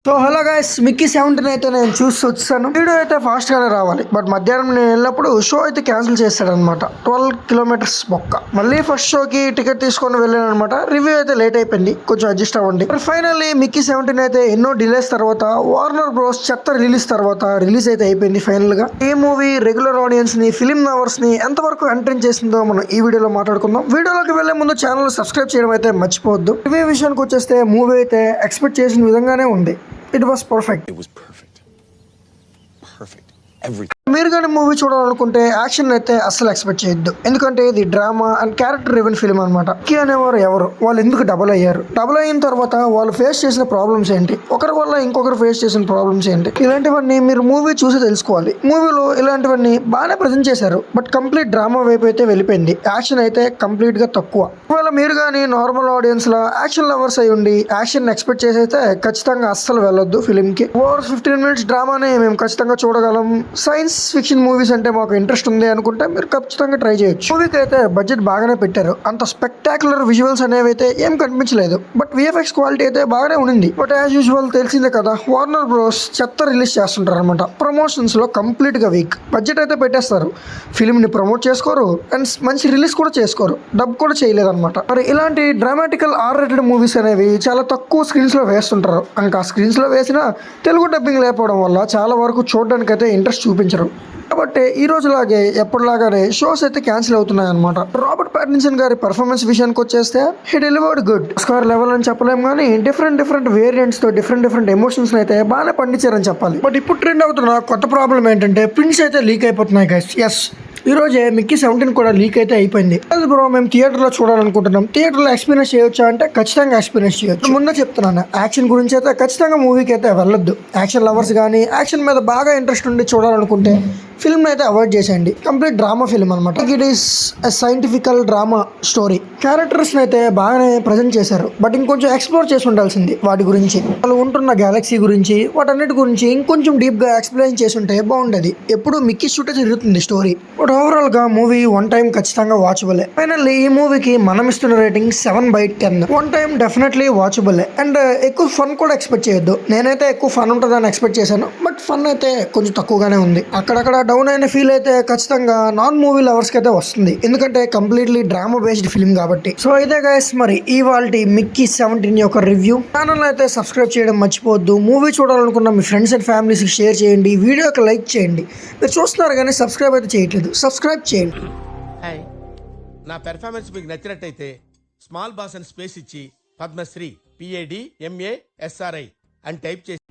So hello guys, Mickey 17 అయితే నేను చూసి వచ్చాను. వీడియో అయితే ఫాస్ట్గానే రావాలి, బట్ మధ్యాహ్నం నేను వెళ్ళినప్పుడు షో అయితే క్యాన్సిల్ చేస్తాడనమాట. 12 కిలోమీటర్స్ బొక్క. మళ్ళీ ఫస్ట్ షోకి టికెట్ తీసుకొని వెళ్ళాను అనమాట. రివ్యూ అయితే లేట్ అయిపోయింది, కొంచెం అడ్జస్ట్ అవ్వండి. ఫైనల్లీ మిక్కీ 17 అయితే ఎన్నో డిలేస్ తర్వాత వార్నర్ బ్రోస్ చెత్త రిలీజ్ తర్వాత రిలీజ్ అయితే అయిపోయింది ఫైనల్ గా. ఈ మూవీ రెగ్యులర్ ఆడియన్స్ ని, ఫిలిం లవర్స్ ని ఎంతవరకు ఎంటర్టైన్ చేసిందో మనం ఈ వీడియోలో మాట్లాడుకుందాం. వీడియోలోకి వెళ్లే ముందు ఛానల్ సబ్స్క్రైబ్ చేయడం అయితే మర్చిపోవద్దు. రివ్యూ విషయానికి వచ్చేస్తే మూవీ అయితే ఎక్స్పెక్ట్ చేసిన విధంగానే ఉంది. It was perfect. It was perfect. Perfect. Everything. మీరు కానీ మూవీ చూడాలనుకుంటే యాక్షన్ అయితే అస్సలు ఎక్స్పెక్ట్ చేయొద్దు, ఎందుకంటే ఇది drama and character driven film అనమాట. కి అనేవారు ఎవరు, వాళ్ళు ఎందుకు డబుల్ అయ్యారు, డబుల్ అయిన తర్వాత వాళ్ళు ఫేస్ చేసిన ప్రాబ్లమ్స్ ఏంటి, ఒకరి వల్ల ఇంకొకరు ఫేస్ చేసిన ప్రాబ్లమ్స్ ఏంటి, ఇలాంటివన్నీ మీరు మూవీ చూసి తెలుసుకోవాలి. మూవీలో ఇలాంటివన్నీ బాగానే ప్రజెంట్ చేశారు, బట్ కంప్లీట్ డ్రామా వైపు అయితే వెళ్ళిపోయింది. యాక్షన్ అయితే కంప్లీట్ గా తక్కువ. ఒకవేళ మీరు కానీ నార్మల్ ఆడియన్స్ లా యాక్షన్ లవర్స్ అయి ఉండి యాక్షన్ ఎక్స్పెక్ట్ చేసి అయితే ఖచ్చితంగా అస్సలు వెళ్ళొద్దు ఫిల్మ్ కి. ఓవర్ 15 మినిట్స్ డ్రామానే మేము ఖచ్చితంగా చూడగలం. సైన్స్ ఫిక్షన్ మూవీస్ అంటే మాకు ఇంట్రెస్ట్ ఉంది అనుకుంటే మీరు ఖచ్చితంగా ట్రై చేయొచ్చు. మూవీకి అయితే బడ్జెట్ బాగానే పెట్టారు, అంత స్పెక్టాక్యులర్ విజువల్స్ అనేవి అయితే ఏం కనిపించలేదు, బట్ విఎఫ్ఎక్స్ క్వాలిటీ అయితే బాగానే ఉంది. బట్ యాజ్ యూజువల్ తెలిసిందే కదా, వార్నర్ బ్రోస్ చెత్త రిలీజ్ చేస్తుంటారు అనమాట. ప్రమోషన్స్ లో కంప్లీట్ గా వీక్. బడ్జెట్ అయితే పెట్టేస్తారు, ఫిల్మ్ ని ప్రమోట్ చేసుకోరు అండ్ మంచి రిలీజ్ కూడా చేసుకోరు, డబ్ కూడా చేయలేదు అనమాట. మరి ఇలాంటి డ్రామాటికల్ ఆర్ రేటెడ్ మూవీస్ అనేవి చాలా తక్కువ స్క్రీన్స్ లో వేస్తుంటారు. ఇంకా స్క్రీన్స్ లో వేసిన తెలుగు డబ్బింగ్ లేకపోవడం వల్ల చాలా వరకు చూడడానికి అయితే ఇంట్రెస్ట్ చూపించరు. కాబట్టి ఈ రోజులాగే ఎప్పటిలాగానే షోస్ అయితే క్యాన్సిల్ అవుతున్నాయి అనమాట. రాబర్ట్ పాటిన్సన్ గారి పర్ఫార్మెన్స్ విషయానికి వచ్చేస్తే he delivered good. Oscar level అని చెప్పలేం, కానీ డిఫరెంట్ వేరియంట్స్ తో డిఫరెంట్ ఎమోషన్స్ అయితే బాగానే పండించారని చెప్పాలి. బట్ ఇప్పుడు ట్రెండ్ అవుతున్న కొత్త ప్రాబ్లం ఏంటంటే ప్రింట్స్ అయితే లీక్ అయిపోతున్నాయి గైస్. ఎస్, ఈ రోజే మిక్కీ 17 కూడా లీక్ అయితే అయిపోయింది. అది బ్రో, మేము థియేటర్లో చూడాలనుకుంటున్నాం. థియేటర్లో ఎక్స్పీరియన్స్ చేయొచ్చా అంటే ఖచ్చితంగా ఎక్స్పీరియన్స్ చేయొచ్చు. ముందే చెప్తున్నాను, యాక్షన్ గురించి అయితే ఖచ్చితంగా మూవీకి అయితే వెళ్ళొద్దు. యాక్షన్ లవర్స్ కానీ యాక్షన్ మీద బాగా ఇంట్రెస్ట్ ఉండి చూడాలనుకుంటే ఫిల్మ్ అయితే అవాయిడ్ చేసేయండి. కంప్లీట్ డ్రామా ఫిల్మ్ అనమాట. It is scientifical drama story. Characters అయితే బాగానే ప్రజెంట్ చేశారు, బట్ ఇంకొంచెం ఎక్స్ప్లోర్ చేసి ఉండాల్సింది. వాటి గురించి, వాళ్ళు ఉంటున్న గ్యాలక్సీ గురించి, వాటన్నిటి గురించి ఇంకొంచెం డీప్ గా ఎక్స్ప్లెయిన్ చేసి ఉంటే బాగుండేది. ఎప్పుడు మిక్కీ షూట్ జరుగుతుంది స్టోరీ. బట్ ఓవరాల్ గా మూవీ వన్ టైం ఖచ్చితంగా వాచబులే. ఫైనల్లీ ఈ మూవీకి మనం ఇస్తున్న రేటింగ్ 7/10. వన్ టైం డెఫినెట్లీ వాచబులే. అండ్ ఎక్కువ ఫన్ కూడా ఎక్స్పెక్ట్ చేయొద్దు. నేనైతే ఎక్కువ ఫన్ ఉంటుందని ఎక్స్పెక్ట్ చేశాను, బట్ ఫన్ అయితే కొంచెం తక్కువగానే ఉంది. అక్కడక్కడ డౌన్ అయిన ఫీల్ అయితే ఖచ్చితంగా నాన్ మూవీ లవర్స్ కి అయితే వస్తుంది, ఎందుకంటే కంప్లీట్లీ డ్రామా బేస్డ్ ఫిల్మ్ కాబట్టి. సో ఇదే గైస్, మరి ఇవాళ మిక్కీ 17 యొక్క రివ్యూ. ఛానల్ అయితే సబ్స్క్రైబ్ చేయడం మర్చిపోవద్దు. మూవీ చూడాలనుకున్న మీ ఫ్రెండ్స్ అండ్ ఫ్యామిలీస్ కి షేర్ చేయండి, వీడియోకి లైక్ చేయండి. మీరు చూస్తున్నారు కానీ సబ్స్క్రైబ్ అయితే చేయట్లేదు, సబ్స్క్రైబ్ చేయండి. హాయ్, నా పెర్ఫార్మెన్స్ మీకు నచ్చినట్టయితే స్మాల్ బాస్ అని స్పేస్ ఇచ్చి పద్మశ్రీ PAD MA SRI అని టైప్ చేసి